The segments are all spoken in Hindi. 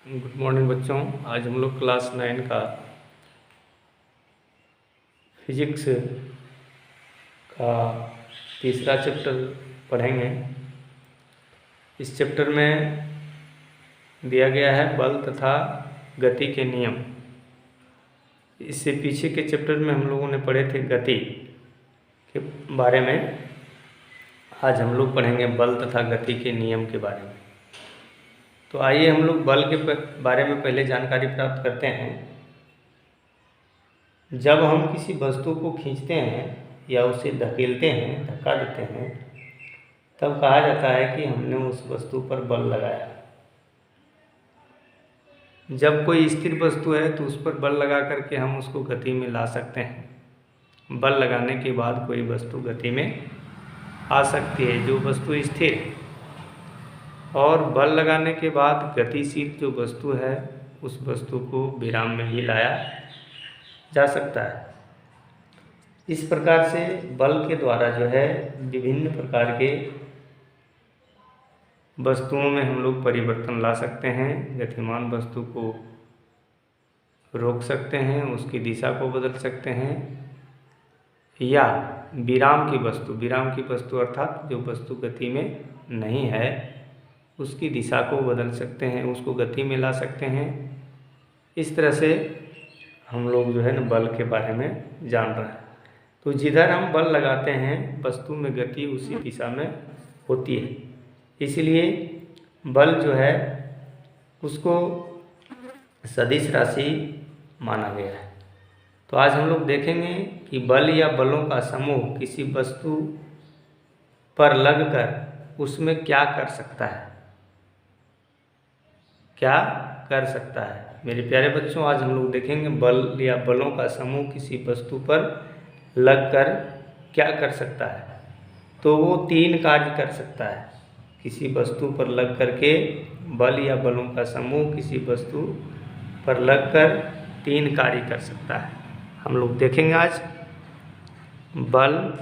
गुड मॉर्निंग बच्चों। आज हम लोग क्लास 9 का फिजिक्स का तीसरा चैप्टर पढ़ेंगे। इस चैप्टर में दिया गया है बल तथा गति के नियम। इससे पीछे के चैप्टर में हम लोगों ने पढ़े थे गति के बारे में। आज हम लोग पढ़ेंगे बल तथा गति के नियम के बारे में। तो आइए हम लोग बल के बारे में पहले जानकारी प्राप्त करते हैं। जब हम किसी वस्तु को खींचते हैं या उसे धकेलते हैं, धक्का देते हैं, तब कहा जाता है कि हमने उस वस्तु पर बल लगाया। जब कोई स्थिर वस्तु है तो उस पर बल लगा करके हम उसको गति में ला सकते हैं। बल लगाने के बाद कोई वस्तु गति में आ सकती है जो वस्तु स्थिर है, और बल लगाने के बाद गतिशील जो वस्तु है उस वस्तु को विराम में ही लाया जा सकता है। इस प्रकार से बल के द्वारा जो है विभिन्न प्रकार के वस्तुओं में हम लोग परिवर्तन ला सकते हैं। गतिमान वस्तु को रोक सकते हैं, उसकी दिशा को बदल सकते हैं, या विराम की वस्तु अर्थात जो वस्तु गति में नहीं है उसकी दिशा को बदल सकते हैं, उसको गति में ला सकते हैं। इस तरह से हम लोग जो है ना बल के बारे में जान रहे हैं। तो जिधर हम बल लगाते हैं वस्तु में गति उसी दिशा में होती है, इसलिए बल जो है उसको सदिश राशि माना गया है। तो आज हम लोग देखेंगे कि बल या बलों का समूह किसी वस्तु पर लगकर उसमें क्या कर सकता है, क्या कर सकता है। मेरे प्यारे बच्चों, आज हम लोग देखेंगे बल या बलों का समूह किसी वस्तु पर लगकर क्या कर सकता है। तो वो 3 कार्य कर सकता है। किसी वस्तु पर लग करके बल या बलों का समूह किसी वस्तु पर लगकर 3 कार्य कर सकता है। हम लोग देखेंगे आज बल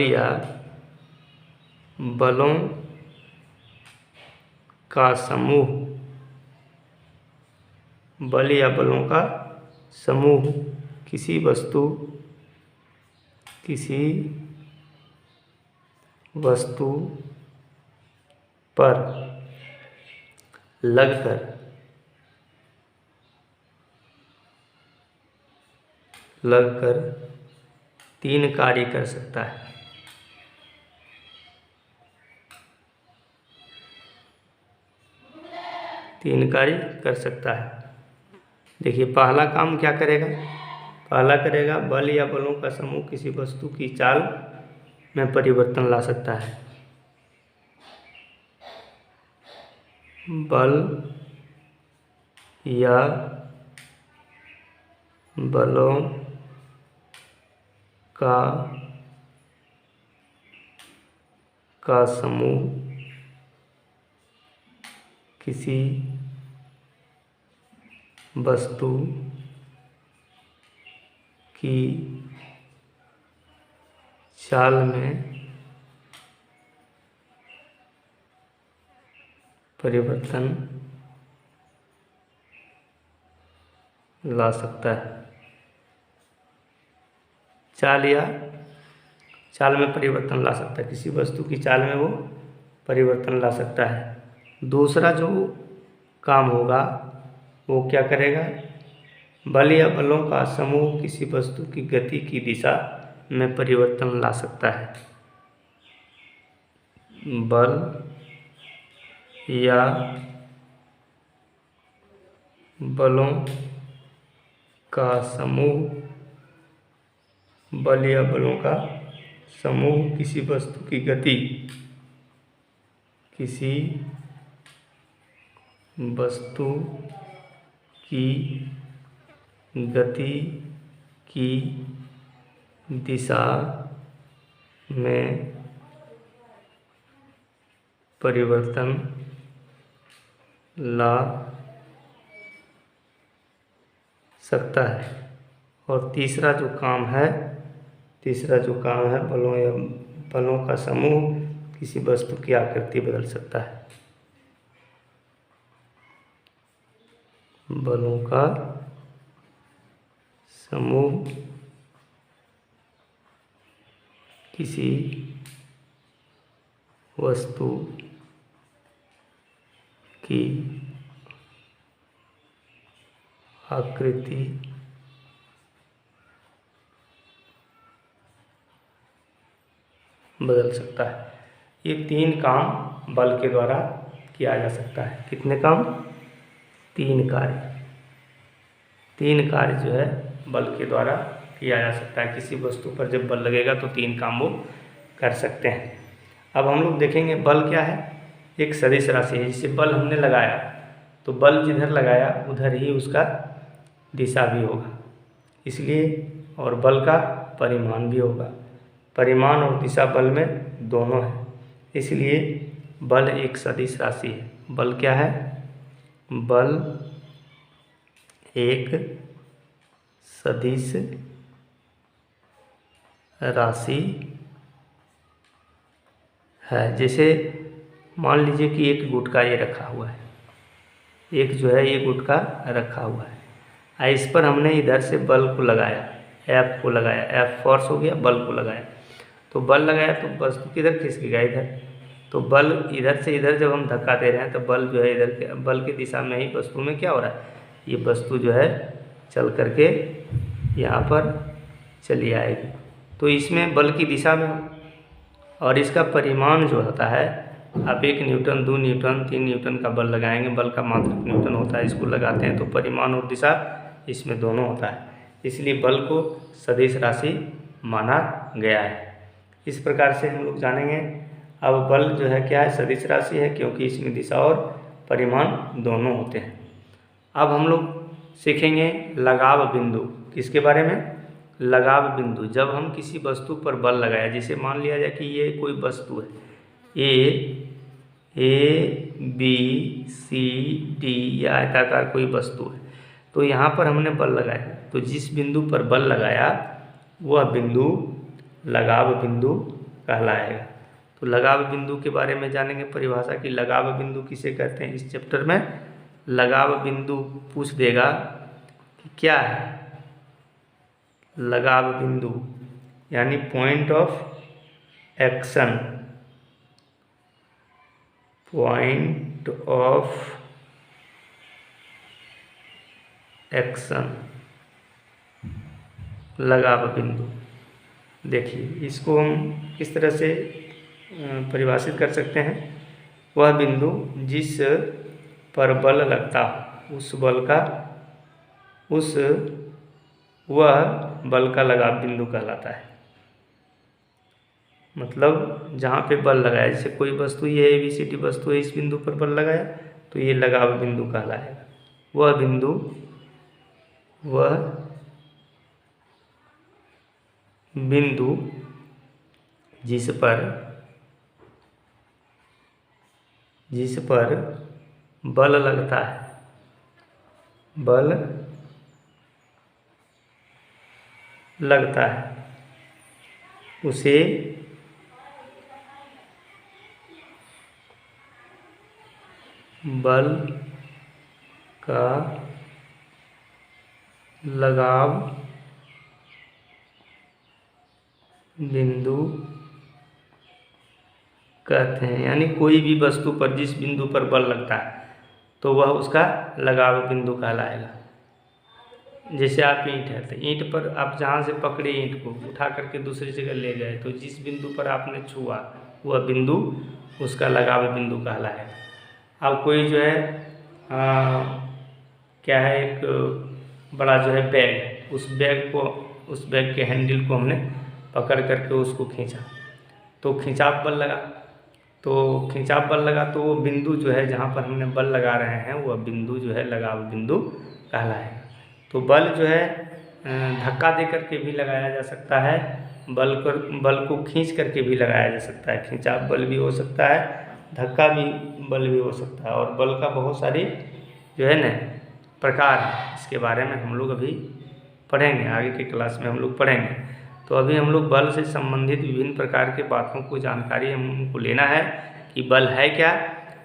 या बलों का समूह, बल या बलों का समूह किसी वस्तु पर लगकर 3 कार्य कर सकता है। देखिए पहला काम क्या करेगा। पहला करेगा बल या बलों का समूह किसी वस्तु की चाल में परिवर्तन ला सकता है। बल या बलों का समूह किसी वस्तु की चाल में परिवर्तन ला सकता है। चाल में परिवर्तन ला सकता है, किसी वस्तु की चाल में वो परिवर्तन ला सकता है। दूसरा जो काम होगा वो क्या करेगा, बल या बलों का समूह किसी वस्तु की गति की दिशा में परिवर्तन ला सकता है। बल या बलों का समूह किसी वस्तु की गति की दिशा में परिवर्तन ला सकता है। और तीसरा जो काम है, तीसरा जो काम है, बलों या बलों का समूह किसी वस्तु की आकृति बदल सकता है। बलों का समूह किसी वस्तु की आकृति बदल सकता है। ये 3 काम बल के द्वारा किया जा सकता है। कितने काम? 3 कार्य। 3 कार्य जो है बल के द्वारा किया जा सकता है। किसी वस्तु पर जब बल लगेगा तो 3 काम वो कर सकते हैं। अब हम लोग देखेंगे बल क्या है। एक सदिश राशि है। जैसे बल हमने लगाया तो बल जिधर लगाया उधर ही उसका दिशा भी होगा, इसलिए, और बल का परिमाण भी होगा। परिमाण और दिशा बल में दोनों है, इसलिए बल एक सदिश राशि है। बल क्या है? बल एक सदिश राशि है। जैसे मान लीजिए कि एक गुटका ये रखा हुआ है, एक जो है ये गुटका रखा हुआ है। इस पर हमने इधर से बल को लगाया, F को लगाया, F फोर्स हो गया, बल को लगाया। तो बल लगाया तो वस्तु किधर खिसकेगा? इधर। तो बल इधर से इधर जब हम धक्का दे रहे हैं तो बल जो है इधर के बल की दिशा में ही वस्तु में क्या हो रहा है? ये वस्तु जो है चल करके यहाँ पर चली आएगी। तो इसमें बल की दिशा में, और इसका परिमाण जो होता है, आप 1 न्यूटन, 2 न्यूटन, 3 न्यूटन का बल लगाएंगे, बल का मात्रक न्यूटन होता है, इसको लगाते हैं तो परिमाण और दिशा इसमें दोनों होता है, इसलिए बल को सदिश राशि माना गया है। इस प्रकार से हम लोग जानेंगे। अब बल जो है क्या है? सदिश राशि है, क्योंकि इसमें दिशा और परिमाण दोनों होते हैं। अब हम लोग सीखेंगे लगाव बिंदु। किसके बारे में? लगाव बिंदु। जब हम किसी वस्तु पर बल लगाया, जैसे मान लिया जाए कि ये कोई वस्तु है, ए बी सी डी या आयताकार कोई वस्तु है, तो यहाँ पर हमने बल लगाया, तो जिस बिंदु पर बल लगाया वह बिंदु लगाव बिंदु कहलाएगा। तो लगाव बिंदु के बारे में जानेंगे परिभाषा की। लगाव बिंदु किसे कहते हैं? इस चैप्टर में लगाव बिंदु पूछ देगा कि क्या है लगाव बिंदु, यानी point of action. Point of action, लगाव बिंदु। देखिए इसको हम किस तरह से परिभाषित कर सकते हैं। वह बिंदु जिस पर बल लगता हो, वह बल का लगाव बिंदु कहलाता है। मतलब जहाँ पे बल लगाया, जैसे कोई वस्तु ये ABCD वस्तु है, इस बिंदु पर बल लगाया तो ये लगाव बिंदु कहलाएगा। वह बिंदु जिस पर बल लगता है, उसे बल का लगाव बिंदु कहते हैं। यानी कोई भी वस्तु पर जिस बिंदु पर बल लगता है तो वह उसका लगाव बिंदु कहलाएगा। जैसे आप ईंट है, तो ईंट पर आप जहाँ से पकड़े ईंट को उठा करके दूसरी जगह ले गए, तो जिस बिंदु पर आपने छुआ वह बिंदु उसका लगाव बिंदु कहलाएगा। अब कोई जो है क्या है, एक बड़ा जो है बैग, उस बैग के हैंडल को हमने पकड़ करके उसको खींचा, तो खिंचाव बल लगा। तो वो बिंदु जो है जहाँ पर हमने बल लगा रहे हैं वह बिंदु जो है लगाव बिंदु कहलाएगा। तो बल जो है धक्का दे करके भी लगाया जा सकता है, बल को खींच करके भी लगाया जा सकता है। खिंचाव बल भी हो सकता है, धक्का भी बल भी हो सकता है, और बल का बहुत सारी जो है ना प्रकार है। इसके बारे में हम लोग अभी पढ़ेंगे, आगे के क्लास में हम लोग पढ़ेंगे। तो अभी हम लोग बल से संबंधित विभिन्न प्रकार के बातों को जानकारी हमको लेना है कि बल है क्या।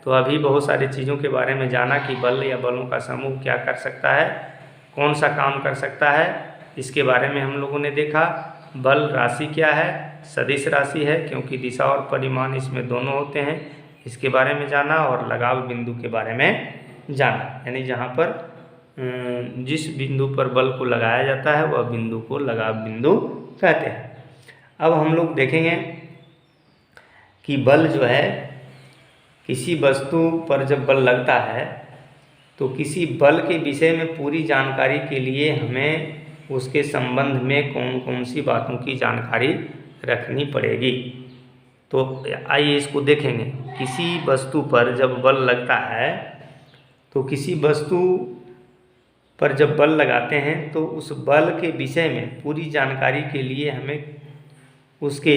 तो अभी बहुत सारी चीज़ों के बारे में जाना कि बल या बलों का समूह क्या कर सकता है, कौन सा काम कर सकता है, इसके बारे में हम लोगों ने देखा। बल राशि क्या है, सदिश राशि है क्योंकि दिशा और परिमाण इसमें दोनों होते हैं, इसके बारे में जाना। और लगाव बिंदु के बारे में जाना, यानी जहाँ पर जिस बिंदु पर बल को लगाया जाता है वह बिंदु को लगाव बिंदु कहते हैं। अब हम लोग देखेंगे कि बल जो है, किसी वस्तु पर जब बल लगता है तो किसी बल के विषय में पूरी जानकारी के लिए हमें उसके संबंध में कौन कौन सी बातों की जानकारी रखनी पड़ेगी। तो आइए इसको देखेंगे। किसी वस्तु पर जब बल लगता है तो किसी वस्तु पर जब बल लगाते हैं तो उस बल के विषय में पूरी जानकारी के लिए हमें उसके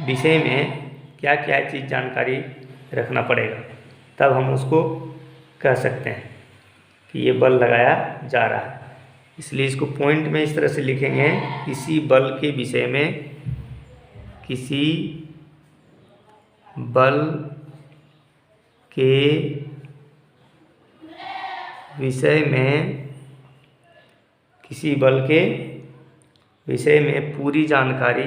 विषय में क्या क्या चीज़ जानकारी रखना पड़ेगा, तब हम उसको कह सकते हैं कि ये बल लगाया जा रहा है। इसलिए इसको पॉइंट में इस तरह से लिखेंगे, किसी बल के विषय में, किसी बल के विषय में, किसी बल के विषय में पूरी जानकारी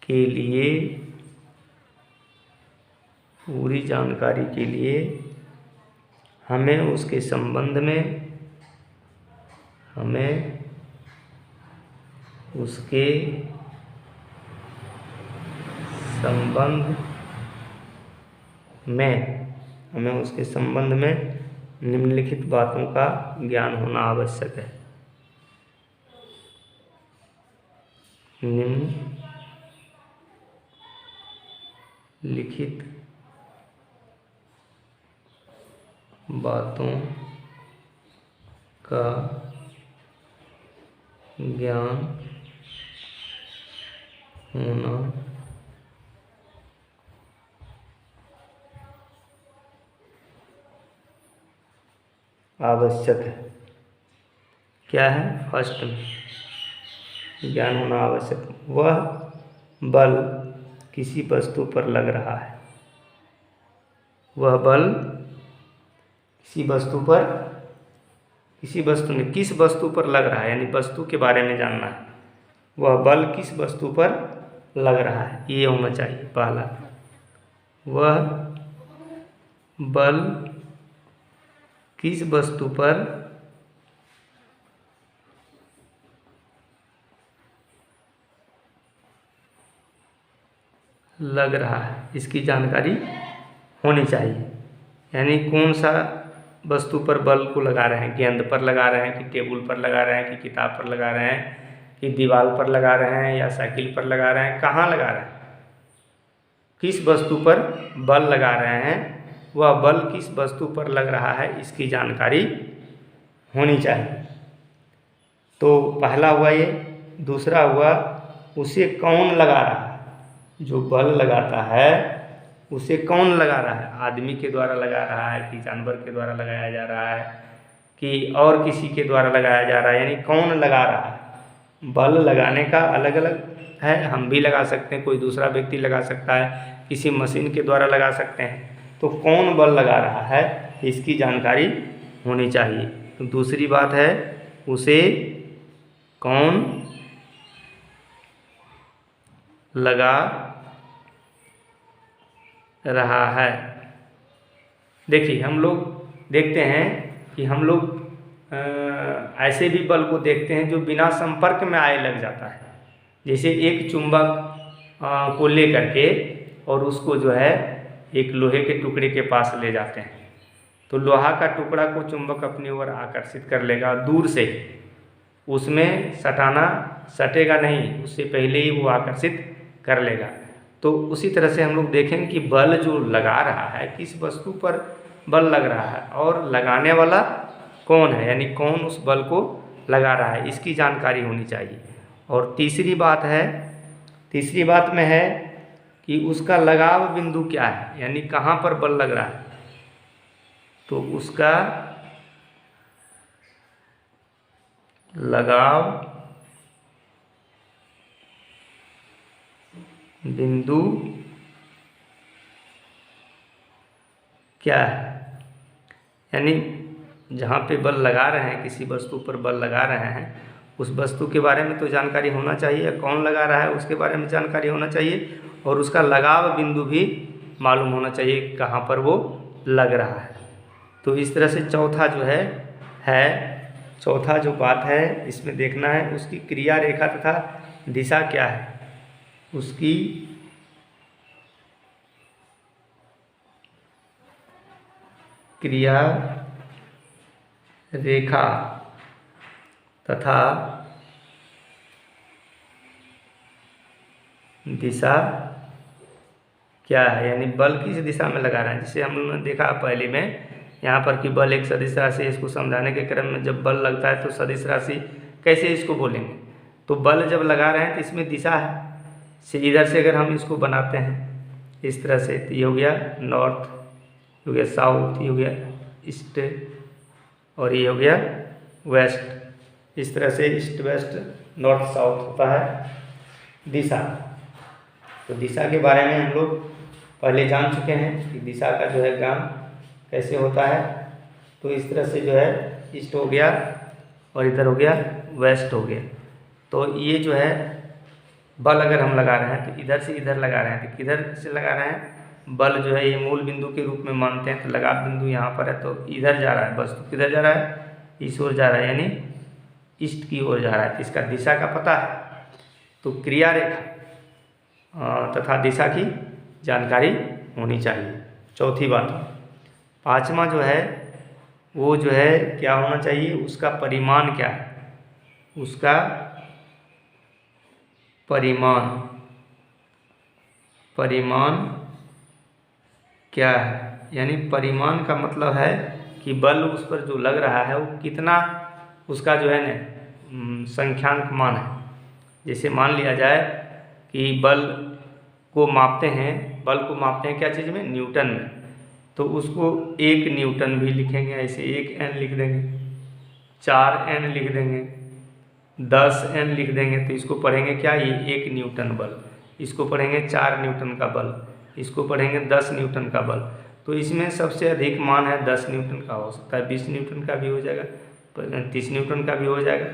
के लिए हमें उसके संबंध में निम्नलिखित बातों का ज्ञान होना आवश्यक है। निम्नलिखित बातों का ज्ञान होना आवश्यक है। क्या है? फर्स्ट में ज्ञान होना आवश्यक। वह बल किसी वस्तु पर लग रहा है, वह बल किसी वस्तु में किस वस्तु पर लग रहा है, यानी वस्तु के बारे में जानना है। वह बल किस वस्तु पर लग रहा है, ये होना चाहिए पहला। वह बल किस वस्तु पर लग रहा है, इसकी जानकारी होनी चाहिए। यानी कौन सा वस्तु पर बल को लगा रहे हैं, गेंद पर लगा रहे हैं कि टेबल पर लगा रहे हैं कि किताब पर लगा रहे हैं कि दीवार पर लगा रहे हैं या साइकिल पर लगा रहे हैं, कहाँ लगा रहे हैं, किस वस्तु पर बल लगा रहे हैं, वह बल किस वस्तु पर लग रहा है, इसकी जानकारी होनी चाहिए। तो पहला हुआ ये। दूसरा हुआ, उसे कौन लगा रहा है, जो बल लगाता है उसे कौन लगा रहा है, आदमी के द्वारा लगा रहा है कि जानवर के द्वारा लगाया जा रहा है कि और किसी के द्वारा लगाया जा रहा है, यानी कौन लगा रहा है। बल लगाने का अलग अलग है, हम भी लगा सकते हैं, कोई दूसरा व्यक्ति लगा सकता है, किसी मशीन के द्वारा लगा सकते हैं। तो कौन बल लगा रहा है, इसकी जानकारी होनी चाहिए। तो दूसरी बात है, उसे कौन लगा रहा है। देखिए, हम लोग देखते हैं कि हम लोग ऐसे भी बल को देखते हैं जो बिना संपर्क में आए लग जाता है। जैसे एक चुंबक को ले करके और उसको जो है एक लोहे के टुकड़े के पास ले जाते हैं, तो लोहा का टुकड़ा को चुंबक अपनी ओर आकर्षित कर लेगा दूर से, उसमें सटेगा नहीं, उससे पहले ही वो आकर्षित कर लेगा। तो उसी तरह से हम लोग देखेंगे कि बल जो लगा रहा है, किस वस्तु पर बल लग रहा है और लगाने वाला कौन है, यानी कौन उस बल को लगा रहा है, इसकी जानकारी होनी चाहिए। और तीसरी बात में है कि उसका लगाव बिंदु क्या है, यानी कहाँ पर बल लग रहा है। तो उसका लगाव बिंदु क्या है, यानी जहाँ पे बल लगा रहे हैं, किसी वस्तु पर बल लगा रहे हैं, उस वस्तु के बारे में तो जानकारी होना चाहिए, कौन लगा रहा है उसके बारे में जानकारी होना चाहिए, और उसका लगाव बिंदु भी मालूम होना चाहिए कहाँ पर वो लग रहा है। तो इस तरह से चौथा जो बात है इसमें देखना है उसकी क्रिया रेखा तथा दिशा क्या है, उसकी क्रिया रेखा तथा दिशा क्या है, यानी बल किस दिशा में लगा रहे हैं। जिसे हम लोगों ने देखा पहले में यहाँ पर कि बल एक सदिश राशि, इसको समझाने के क्रम में जब बल लगता है तो सदिश राशि कैसे इसको बोलेंगे। तो बल जब लगा रहे हैं तो इसमें दिशा है, से इधर से अगर हम इसको बनाते हैं इस तरह से, तो ये हो गया नॉर्थ, हो गया साउथ, ये हो गया ईस्ट, और ये हो गया वेस्ट। इस तरह से ईस्ट वेस्ट नॉर्थ साउथ होता है दिशा। तो दिशा के बारे में हम लोग पहले जान चुके हैं कि दिशा का जो है ज्ञान कैसे होता है। तो इस तरह से जो है ईस्ट हो गया और इधर हो गया वेस्ट हो गया। तो ये जो है बल अगर हम लगा रहे हैं तो इधर से इधर लगा रहे हैं, तो किधर से लगा रहे हैं, बल जो है ये मूल बिंदु के रूप में मानते हैं, तो लगाव बिंदु यहाँ पर है, तो इधर जा रहा है वस्तु, किधर जा रहा है, इस ओर जा रहा है, यानी ईस्ट की ओर जा रहा है। तो इसका दिशा का पता है, तो क्रिया रेखा तथा दिशा की जानकारी होनी चाहिए, चौथी बात। पांचवा जो है वो जो है क्या होना चाहिए, उसका परिमाण क्या है, उसका परिमाण क्या है, यानी परिमाण का मतलब है कि बल उस पर जो लग रहा है वो कितना, उसका जो है ना संख्यांक मान है। जैसे मान लिया जाए कि बल को मापते हैं क्या चीज़ में, न्यूटन में, तो उसको 1 न्यूटन भी लिखेंगे, ऐसे 1 N लिख देंगे, 4 N लिख देंगे, 10 N लिख देंगे, तो इसको पढ़ेंगे क्या, ये 1 न्यूटन बल, इसको पढ़ेंगे 4 न्यूटन का बल, इसको पढ़ेंगे 10 न्यूटन का बल। तो इसमें सबसे अधिक मान है 10 न्यूटन का, हो सकता है 20 न्यूटन का भी हो जाएगा, 30 न्यूटन का भी हो जाएगा।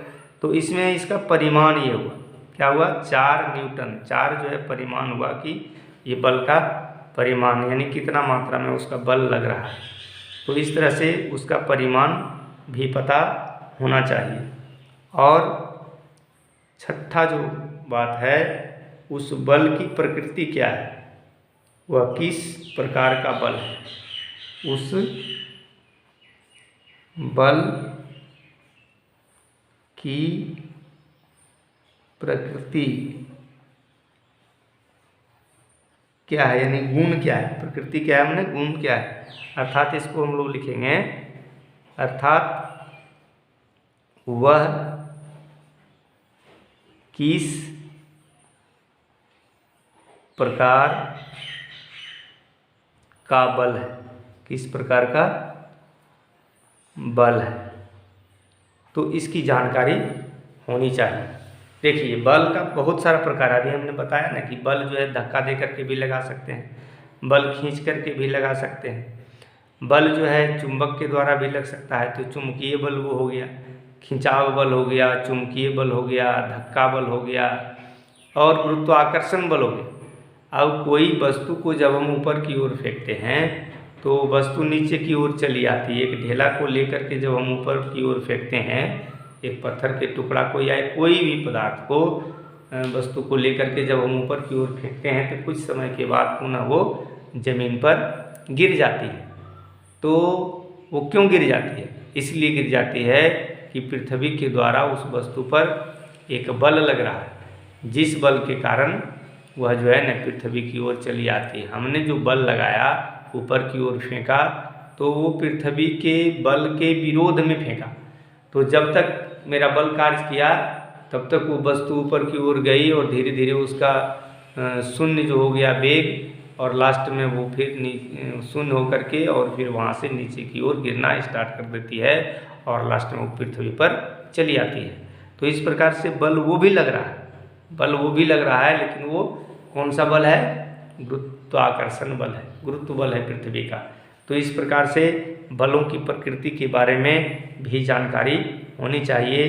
तो इसमें इसका परिमाण ये हुआ, क्या हुआ, 4 न्यूटन, 4 जो है परिमाण हुआ कि ये बल का परिमाण, यानी कितना मात्रा में उसका बल लग रहा है। तो इस तरह से उसका परिमाण भी पता होना चाहिए। और छठा जो बात है, उस बल की प्रकृति क्या है, वह किस प्रकार का बल है, उस बल की प्रकृति क्या है, यानी गुण क्या है, प्रकृति क्या है, मैंने गुण क्या है। अर्थात इसको हम लोग लिखेंगे, अर्थात वह किस प्रकार का बल है, किस प्रकार का बल है, तो इसकी जानकारी होनी चाहिए। देखिए बल का बहुत सारा प्रकार है, अभी हमने बताया ना कि बल जो है धक्का दे करके भी लगा सकते हैं, बल खींच करके भी लगा सकते हैं, बल जो है चुंबक के द्वारा भी लग सकता है, तो चुंबकीय बल वो हो गया, खिंचाव बल हो गया, चुंबकीय बल हो गया, धक्का बल हो गया, और गुरुत्वाकर्षण बल हो गया। अब कोई वस्तु को जब हम ऊपर की ओर फेंकते हैं तो वस्तु नीचे की ओर चली आती है। एक ढेला को लेकर के जब हम ऊपर की ओर फेंकते हैं, एक पत्थर के टुकड़ा को या कोई भी पदार्थ को, वस्तु को लेकर के जब हम ऊपर की ओर फेंकते हैं तो कुछ समय के बाद पुनः वो जमीन पर गिर जाती है। तो वो क्यों गिर जाती है, इसलिए गिर जाती है कि पृथ्वी के द्वारा उस वस्तु पर एक बल लग रहा है, जिस बल के कारण वह जो है न पृथ्वी की ओर चली आती है। हमने जो बल लगाया, ऊपर की ओर फेंका, तो वो पृथ्वी के बल के विरोध में फेंका। तो जब तक मेरा बल कार्य किया तब तक वो वस्तु ऊपर की ओर गई और धीरे धीरे उसका शून्य जो हो गया वेग, और लास्ट में वो फिर शून्य होकर के और फिर वहाँ से नीचे की ओर गिरना स्टार्ट कर देती है और लास्ट में वो पृथ्वी पर चली आती है। तो इस प्रकार से बल वो भी लग रहा है, लेकिन वो कौन सा बल है? गुरुत्वाकर्षण बल है, गुरुत्व बल है पृथ्वी का। तो इस प्रकार से बलों की प्रकृति के बारे में भी जानकारी होनी चाहिए।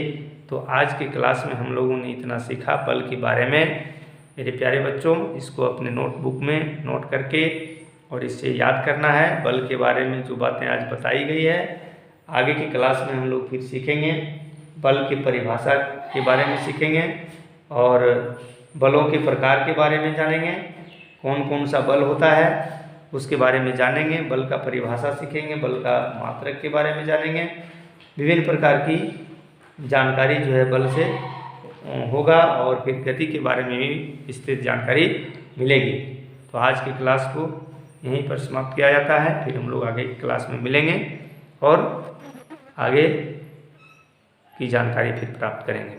तो आज के क्लास में हम लोगों ने इतना सीखा बल के बारे में। मेरे प्यारे बच्चों, इसको अपने नोटबुक में नोट करके और इससे याद करना है बल के बारे में जो बातें आज बताई गई है। आगे की क्लास में हम लोग फिर सीखेंगे, बल की परिभाषा के बारे में सीखेंगे और बलों के प्रकार के बारे में जानेंगे, कौन कौन सा बल होता है उसके बारे में जानेंगे, बल का परिभाषा सीखेंगे, बल का मात्रक के बारे में जानेंगे। विभिन्न प्रकार की जानकारी जो है बल से होगा और फिर गति के बारे में भी विस्तृत जानकारी मिलेगी। तो आज की क्लास को यहीं पर समाप्त किया जाता है। फिर हम लोग आगे की क्लास में मिलेंगे और आगे की जानकारी फिर प्राप्त करेंगे।